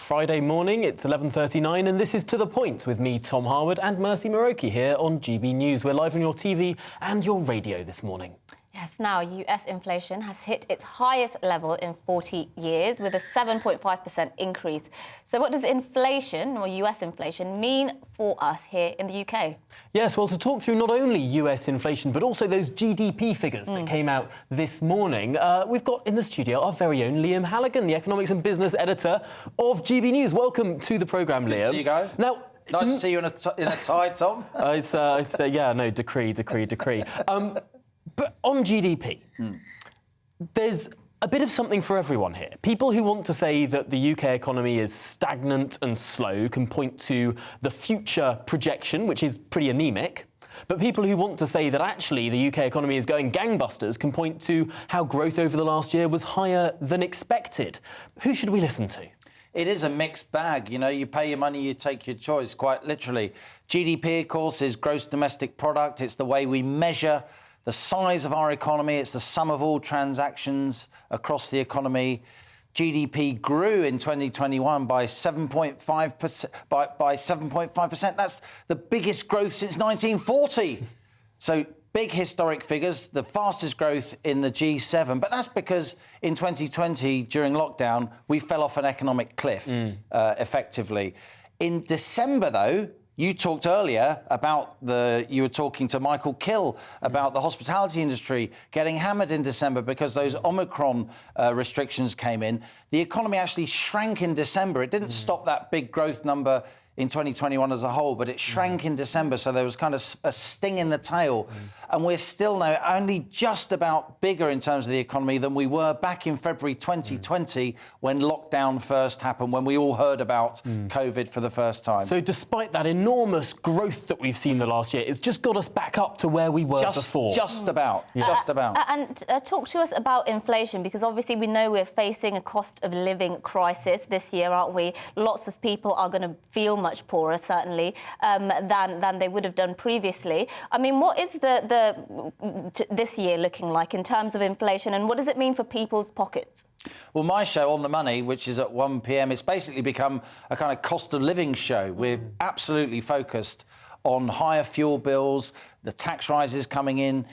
Friday morning. It's 11:39 and this is To The Point with me, Tom Harwood, and Mercy Muroki here on GB News. We're live on your TV and your radio this morning. Yes, now US inflation has hit its highest level in 40 years with a 7.5% increase. So what does inflation, or US inflation, mean for us here in the UK? Yes, well, to talk through not only US inflation, but also those GDP figures that came out this morning, we've got in the studio our very own Liam Halligan, the economics and business editor of GB News. Welcome to the programme, Liam. Good to see you guys. Now, nice to see you in a tie, Tom. Decree. But on GDP, there's a bit of something for everyone here. People who want to say that the UK economy is stagnant and slow can point to the future projection, which is pretty anemic. But people who want to say that actually the UK economy is going gangbusters can point to how growth over the last year was higher than expected. Who should we listen to? It is a mixed bag. You know, you pay your money, you take your choice, quite literally. GDP, of course, is gross domestic product. It's the way we measure the size of our economy. It's the sum of all transactions across the economy. GDP grew in 2021 by 7.5%. By 7.5%. That's the biggest growth since 1940. So big historic figures, the fastest growth in the G7. But that's because in 2020, during lockdown, we fell off an economic cliff, effectively. In December, though, you talked earlier about you were talking to Michael Kill about the hospitality industry getting hammered in December because those Omicron restrictions came in. The economy actually shrank in December. It didn't stop that big growth number in 2021 as a whole, but it shrank in December, so there was kind of a sting in the tail. And we're still now only just about bigger in terms of the economy than we were back in February 2020 when lockdown first happened, when we all heard about COVID for the first time. So despite that enormous growth that we've seen the last year, it's just got us back up to where we were before. Just about. And talk to us about inflation, because obviously we know we're facing a cost of living crisis this year, aren't we? Lots of people are going to feel much poorer, certainly, than they would have done previously. I mean, what is this year looking like in terms of inflation, and what does it mean for people's pockets? Well, my show, On the Money, which is at 1 p.m, it's basically become a kind of cost of living show. We're absolutely focused on higher fuel bills, the tax rises coming in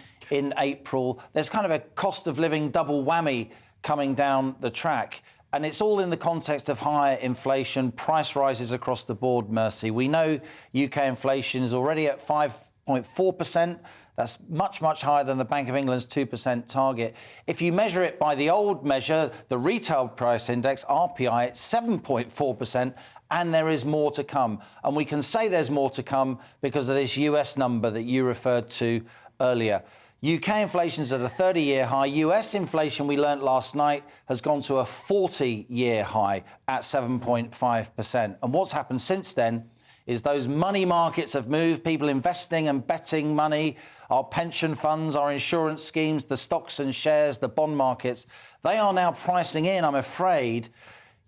April. There's kind of a cost of living double whammy coming down the track. And it's all in the context of higher inflation, price rises across the board, Mercy. We know UK inflation is already at 5.4%. That's much, much higher than the Bank of England's 2% target. If you measure it by the old measure, the retail price index, RPI, it's 7.4%, and there is more to come. And we can say there's more to come because of this US number that you referred to earlier. UK inflation is at a 30-year high. US inflation, we learnt last night, has gone to a 40-year high at 7.5%. And what's happened since then is those money markets have moved, people investing and betting money, our pension funds, our insurance schemes, the stocks and shares, the bond markets. They are now pricing in, I'm afraid,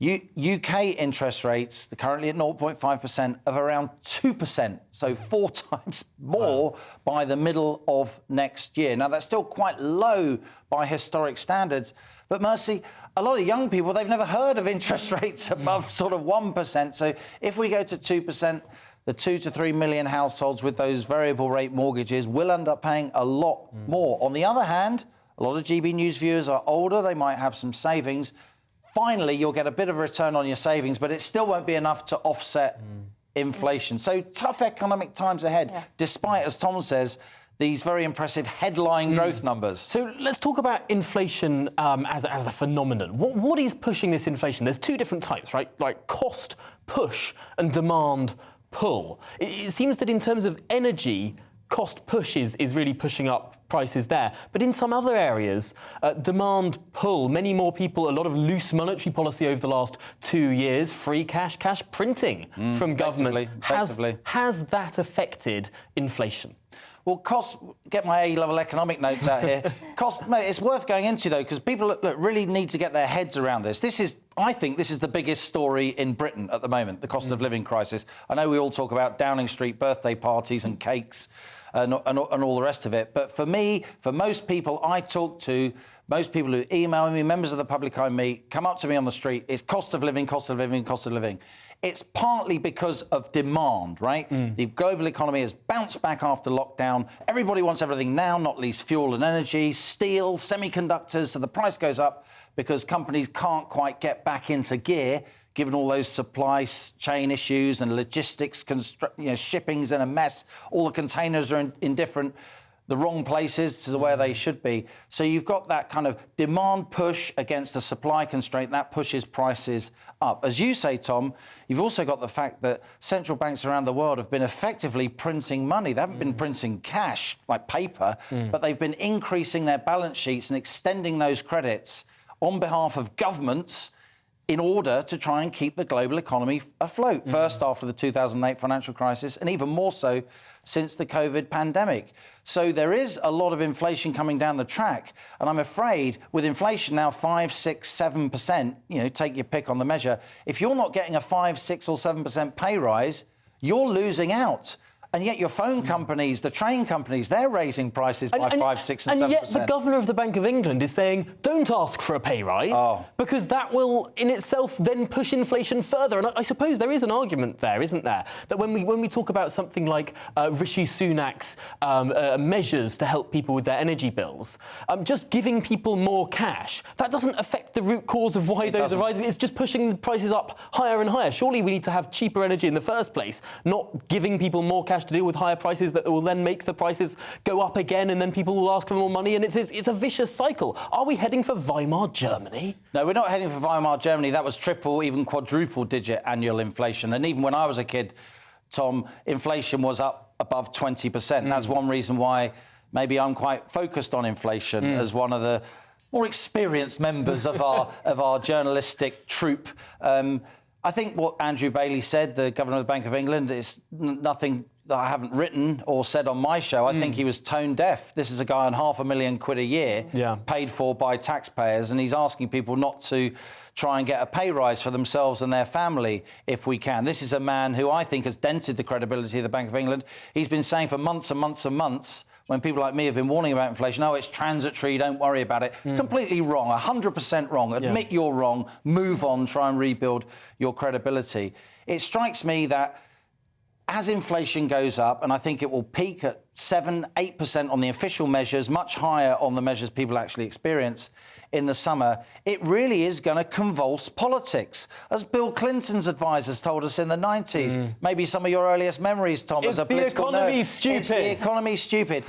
UK interest rates, they're currently at 0.5%, of around 2%, so 4 times more by the middle of next year. Now, that's still quite low by historic standards, but Mercy, a lot of young people, they've never heard of interest rates above sort of 1%. So if we go to 2%, the 2 to 3 million households with those variable rate mortgages will end up paying a lot more. On the other hand, a lot of GB News viewers are older, they might have some savings. Finally, you'll get a bit of a return on your savings, but it still won't be enough to offset inflation. So tough economic times ahead, despite, as Tom says, these very impressive headline growth numbers. So let's talk about inflation as a phenomenon. What is pushing this inflation? There's two different types, right? Like cost push and demand pull. It seems that in terms of energy, cost push is really pushing up prices there. But in some other areas, demand pull, many more people, a lot of loose monetary policy over the last 2 years, free cash printing from government. Has that affected inflation? Well, get my A-level economic notes out here. It's worth going into, though, because people really need to get their heads around this. I think this is the biggest story in Britain at the moment, the cost of living crisis. I know we all talk about Downing Street birthday parties and cakes and all the rest of it. But for me, for most people I talk to, most people who email me, members of the public I meet, come up to me on the street, it's cost of living, cost of living, cost of living. It's partly because of demand, right? The global economy has bounced back after lockdown. Everybody wants everything now, not least fuel and energy, steel, semiconductors, so the price goes up because companies can't quite get back into gear, given all those supply chain issues and logistics, shipping's in a mess. All the containers are in the wrong places to where they should be. So you've got that kind of demand push against a supply constraint that pushes prices up. As you say, Tom, you've also got the fact that central banks around the world have been effectively printing money. They haven't been printing cash like paper, but they've been increasing their balance sheets and extending those credits on behalf of governments in order to try and keep the global economy afloat. First after the 2008 financial crisis, and even more so since the COVID pandemic. So there is a lot of inflation coming down the track. And I'm afraid with inflation now 5, 6, 7%, take your pick on the measure, if you're not getting a 5, 6 or 7% pay rise, you're losing out. And yet your phone companies, the train companies, they're raising prices by 5, 6 and 7%. And yet the Governor of the Bank of England is saying, don't ask for a pay rise, because that will in itself then push inflation further. And I suppose there is an argument there, isn't there? That when we talk about something like Rishi Sunak's measures to help people with their energy bills, just giving people more cash, that doesn't affect the root cause of why those are rising. It's just pushing the prices up higher and higher. Surely we need to have cheaper energy in the first place, not giving people more cash to deal with higher prices that will then make the prices go up again, and then people will ask for more money, and it's a vicious cycle. Are we heading for Weimar Germany? No, we're not heading for Weimar Germany. That was triple, even quadruple digit annual inflation. And even when I was a kid, Tom, inflation was up above 20%. That's one reason why maybe I'm quite focused on inflation as one of the more experienced members of our journalistic troupe. I think what Andrew Bailey said, the Governor of the Bank of England, is nothing that I haven't written or said on my show. I think he was tone deaf. This is a guy on £500,000 a year, paid for by taxpayers, and he's asking people not to try and get a pay rise for themselves and their family if we can. This is a man who I think has dented the credibility of the Bank of England. He's been saying for months and months and months, when people like me have been warning about inflation, it's transitory, don't worry about it. Completely wrong, 100% wrong. Admit you're wrong, move on, try and rebuild your credibility. It strikes me that as inflation goes up, and I think it will peak at 7, 8% on the official measures, much higher on the measures people actually experience in the summer, it really is going to convulse politics. As Bill Clinton's advisors told us in the 90s, maybe some of your earliest memories, Tom, as a political nerd. It's the economy stupid.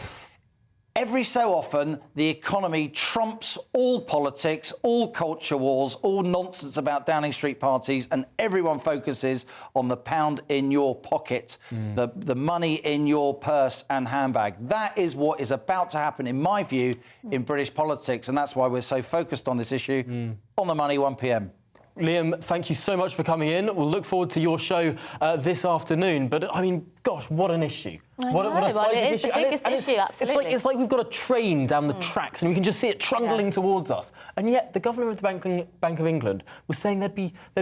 Every so often, the economy trumps all politics, all culture wars, all nonsense about Downing Street parties, and everyone focuses on the pound in your pocket, the money in your purse and handbag. That is what is about to happen, in my view, in British politics, and that's why we're so focused on this issue. On the Money, 1 p.m. Liam, thank you so much for coming in. We'll look forward to your show this afternoon. But, I mean, gosh, what an issue. What a seismic it is issue. the biggest issue, absolutely. It's like we've got a train down the tracks and we can just see it trundling towards us. And yet the Governor of the Bank of England was saying there'd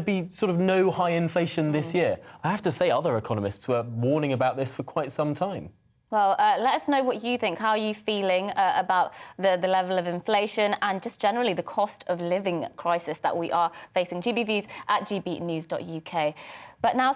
be sort of no high inflation this year. I have to say other economists were warning about this for quite some time. Well, let us know what you think. How are you feeling about the level of inflation and just generally the cost of living crisis that we are facing? GB Views at gbnews.uk. But now